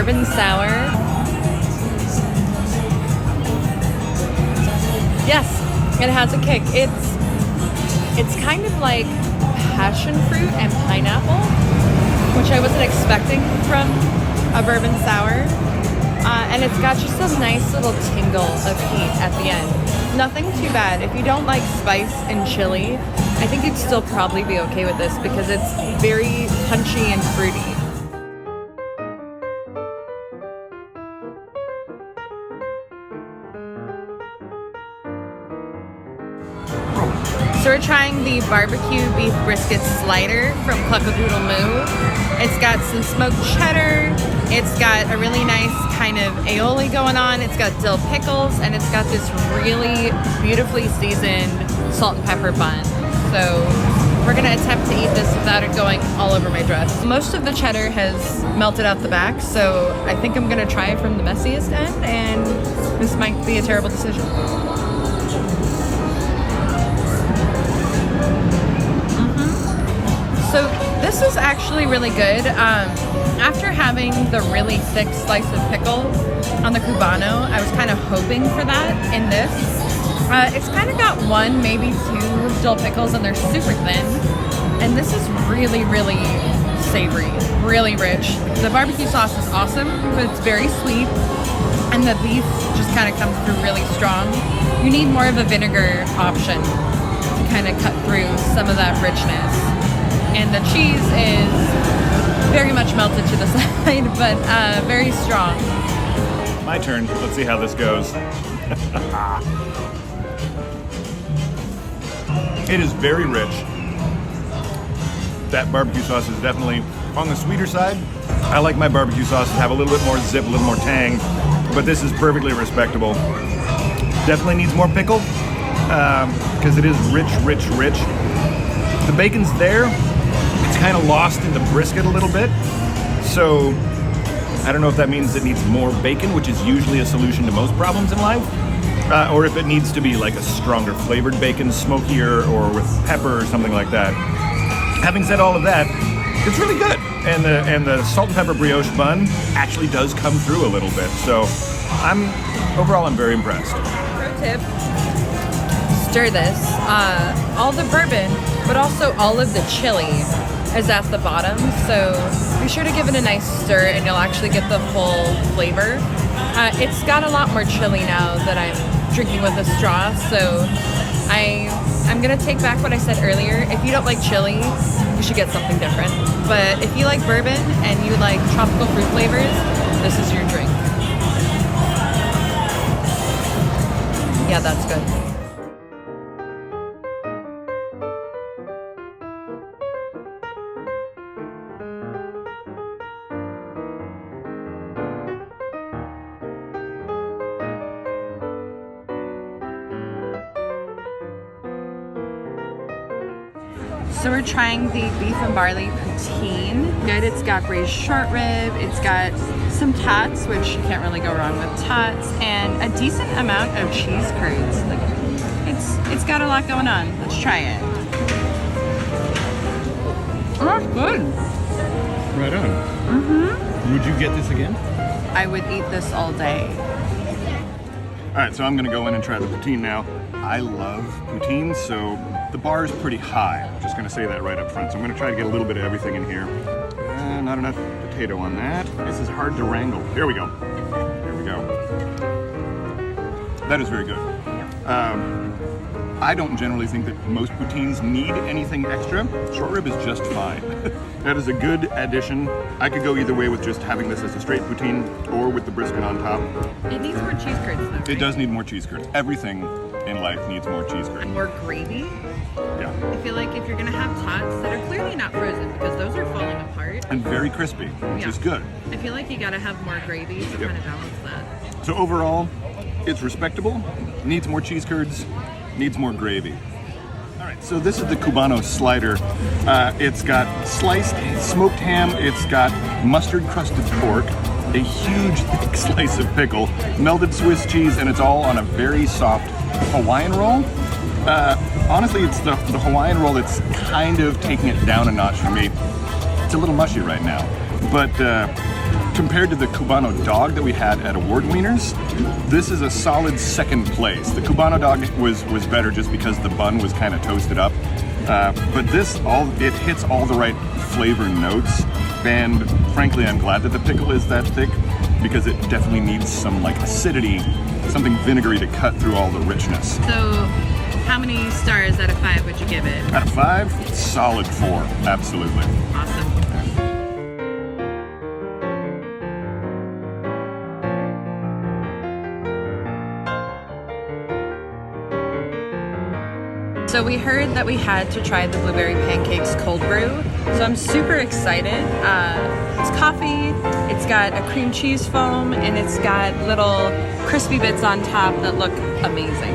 Bourbon Sour. Yes, it has a kick. It's kind of like passion fruit and pineapple, which I wasn't expecting from a Bourbon Sour. And it's got just a nice little tingle of heat at the end. Nothing too bad. If you don't like spice and chili, I think you'd still probably be okay with this because it's very punchy and fruity. So we're trying the barbecue beef brisket slider from Cluckadoodle Moo. It's got some smoked cheddar. It's got a really nice kind of aioli going on. It's got dill pickles, and it's got this really beautifully seasoned salt and pepper bun. So we're gonna attempt to eat this without it going all over my dress. Most of the cheddar has melted out the back, so I think I'm gonna try it from the messiest end, and this might be a terrible decision. So this is actually really good. After having the really thick slice of pickle on the Cubano, I was kind of hoping for that in this. It's kind of got one, maybe two dill pickles, and they're super thin. And this is really, really savory, really rich. The barbecue sauce is awesome, but it's very sweet. And the beef just kind of comes through really strong. You need more of a vinegar option to kind of cut through some of that richness. And the cheese is very much melted to the side, but very strong. My turn. Let's see how this goes. It is very rich. That barbecue sauce is definitely on the sweeter side. I like my barbecue sauce to have a little bit more zip, a little more tang, but this is perfectly respectable. Definitely needs more pickle, because it is rich, rich, rich. The bacon's there. It's kind of lost in the brisket a little bit. So I don't know if that means it needs more bacon, which is usually a solution to most problems in life, or if it needs to be like a stronger flavored bacon, smokier, or with pepper or something like that. Having said all of that, it's really good. And the salt and pepper brioche bun actually does come through a little bit. So overall I'm very impressed. Pro tip, stir this. All the bourbon, but also all of the chili is at the bottom, so be sure to give it a nice stir and you'll actually get the full flavor. It's got a lot more chili now that I'm drinking with a straw, so I'm gonna take back what I said earlier. If you don't like chili, you should get something different. But if you like bourbon and you like tropical fruit flavors, this is your drink. Yeah, that's good. So we're trying the beef and barley poutine. Good, it's got braised short rib, it's got some tots, which you can't really go wrong with tots, and a decent amount of cheese curds. Like, it's got a lot going on. Let's try it. Oh, that's good. Right on. Would you get this again? I would eat this all day. All right, so I'm gonna go in and try the poutine now. I love poutine, so the bar is pretty high. I'm just gonna say that right up front. So I'm gonna try to get a little bit of everything in here. Not enough potato on that. This is hard to wrangle. Here we go. Here we go. That is very good. I don't generally think that most poutines need anything extra. Short rib is just fine. That is a good addition. I could go either way with just having this as a straight poutine or with the brisket on top. It needs more cheese curds though, right? It does need more cheese curds. Everything in life needs more cheese curds. And more gravy. Yeah. I feel like if you're gonna have tots that are clearly not frozen because those are falling apart. And very crispy, which is good. I feel like you gotta have more gravy to kind of balance that. So overall, it's respectable, needs more cheese curds, needs more gravy. All right, so this is the Cubano Slider. It's got sliced smoked ham, it's got mustard crusted pork, a huge thick slice of pickle, melted Swiss cheese, and it's all on a very soft Hawaiian roll. Honestly, it's the Hawaiian roll that's kind of taking it down a notch for me. It's a little mushy right now, but compared to the Cubano dog that we had at Award Wieners, this is a solid second place. The Cubano dog was better just because the bun was kind of toasted up. But this, it hits all the right flavor notes. And frankly, I'm glad that the pickle is that thick because it definitely needs some like acidity, something vinegary to cut through all the richness. So how many stars out of 5 would you give it? Out of 5, solid 4, absolutely. Awesome. So we heard that we had to try the blueberry pancakes cold brew. So I'm super excited. It's coffee, it's got a cream cheese foam, and it's got little crispy bits on top that look amazing.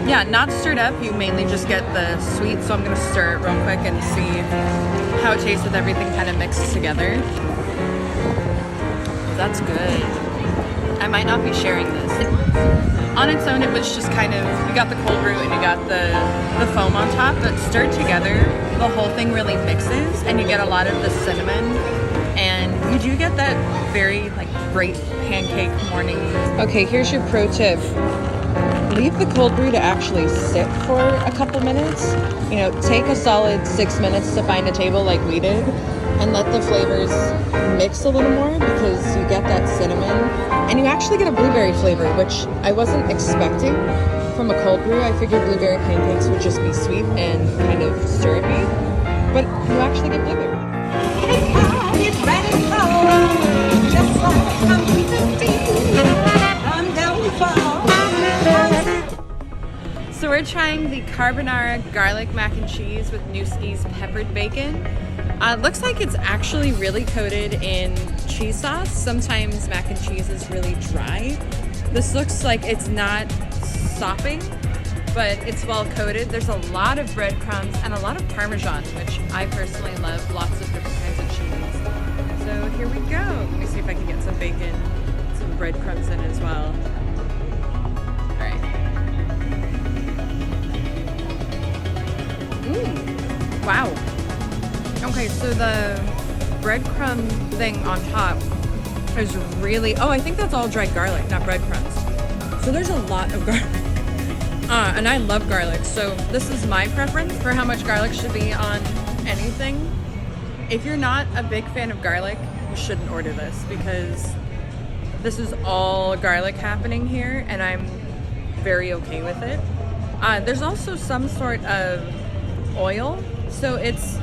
Yeah, not stirred up. You mainly just get the sweet, so I'm gonna stir it real quick and see how it tastes with everything kind of mixed together. That's good. I might not be sharing this. On its own, it was just kind of, you got the cold brew and you got the foam on top, but stirred together, the whole thing really mixes and you get a lot of the cinnamon and you do get that very like great pancake morning. Okay, here's your pro tip. Leave the cold brew to actually sit for a couple minutes. You know, take a solid 6 minutes to find a table like we did and let the flavors mix a little more because you get that cinnamon and you actually get a blueberry flavor, which I wasn't expecting from a cold brew. I figured blueberry pancakes would just be sweet and kind of syrupy, but you actually get blueberry. So we're trying the Carbonara garlic mac and cheese with Newski's peppered bacon. Looks like it's actually really coated in cheese sauce. Sometimes mac and cheese is really dry. This looks like it's not sopping, but it's well coated. There's a lot of breadcrumbs and a lot of Parmesan, which I personally love. Lots of different kinds of cheese. So here we go. Let me see if I can get some bacon, some breadcrumbs in as well. All right. Wow. Okay, so the breadcrumb thing on top is really, oh, I think that's all dried garlic, not breadcrumbs. So there's a lot of garlic. And I love garlic, so this is my preference for how much garlic should be on anything. If you're not a big fan of garlic, you shouldn't order this because this is all garlic happening here and I'm very okay with it. There's also some sort of oil, so it's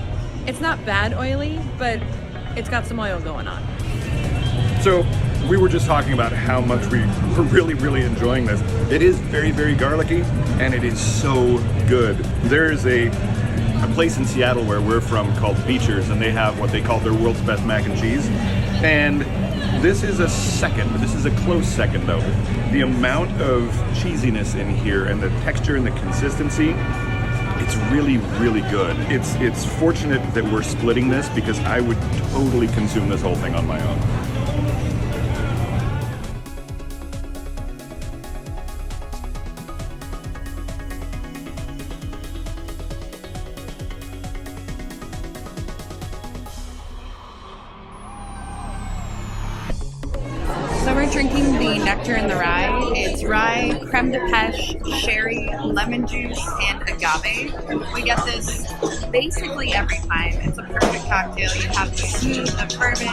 not bad oily, but it's got some oil going on. So we were just talking about how much we were really enjoying this. It is very, very garlicky, and it is so good. There's a place in Seattle where we're from called Beecher's, and they have what they call their world's best mac and cheese. And this is a second. This is a close second, though. The amount of cheesiness in here and the texture and the consistency, it's really good. It's fortunate that we're splitting this because I would totally consume this whole thing on my own. So we're drinking the Nectar and the Rye. It's rye, creme de pêche, sherry, lemon juice, and agave. We get this basically every time. It's a perfect cocktail. You have the smooth of bourbon,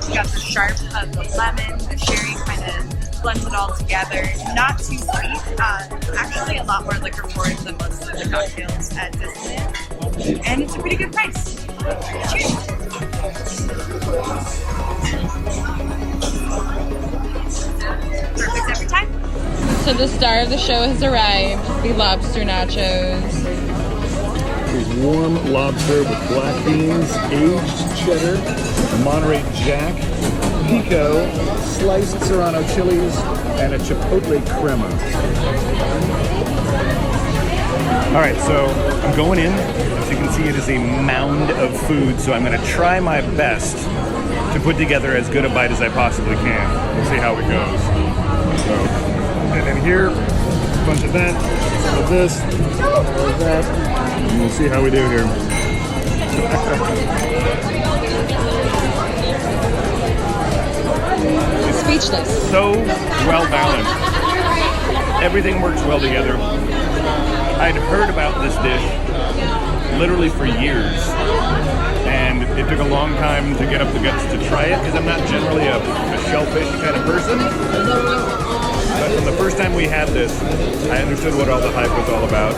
you got the sharp of the lemon, the sherry kind of blends it all together. Not too sweet. Actually a lot more liquor forward than most of the cocktails at Disneyland. And it's a pretty good price. Cheers! Perfect every time. So the star of the show has arrived, the lobster nachos. These warm lobster with black beans, aged cheddar, Monterey Jack, pico, sliced serrano chilies, and a chipotle crema. All right, so I'm going in. As you can see, it is a mound of food, so I'm going to try my best to put together as good a bite as I possibly can. We'll see how it goes. So, and then here, a bunch of that, some of this, all of that, and we'll see how we do here. Speechless. So well balanced. Everything works well together. I'd heard about this dish literally for years, and it took a long time to get up the guts to try it because I'm not generally a shellfish kind of person. But from the first time we had this, I understood what all the hype was all about.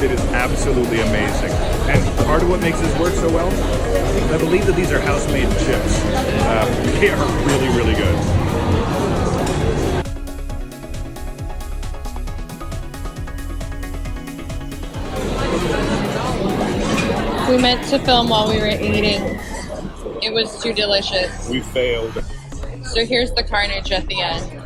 It is absolutely amazing. And part of what makes this work so well, I believe that these are house-made chips. They are really, really good. We meant to film while we were eating. It was too delicious. We failed. So here's the carnage at the end.